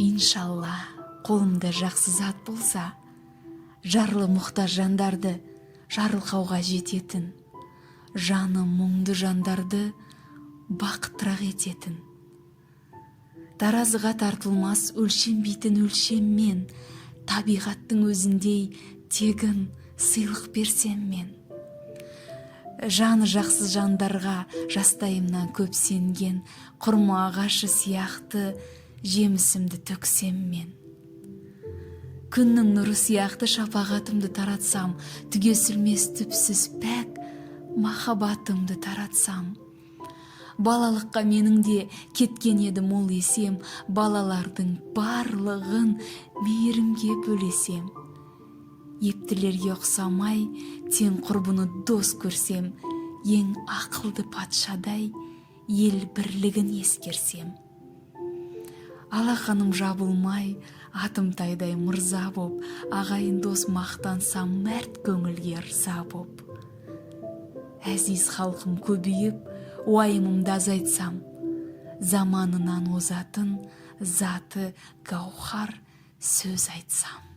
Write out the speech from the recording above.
Иншалла, қолымда жақсы зат болса, жарлы мұқтаж жандарды жарылқауға жететін, жаны мұңды жандарды бақыттырақ ететін. Таразыға тартылмас өлшенбейтін өлшеммен, табиғаттың өзіндей тегін сыйлық берсем мен. Жаны жақсы жандарға жастайымнан көп сенген, құрма ағашы сияқты жемісімді төксем мен. Күннің нұры сияқты шапағатымды таратсам, түгесілмес түпсіз пәк махаббатымды таратсам. Балалыққа менің де кеткен еді мол есем, балалардың барлығын мейірімге бөлесем. Ептілерге ұқсамай, тең құрбыны дос көрсем, ең ақылды патшадай ел бірлігін ескерсем. Алақаным жабылмай, атым тайдай мырза боп, ағайын дос мақтансам, мәрт көңілге ырза боп. Әзиз халқым көбейіп, уайымымды азайтсам, заманынан озатын заты гауһар сөз айтсам.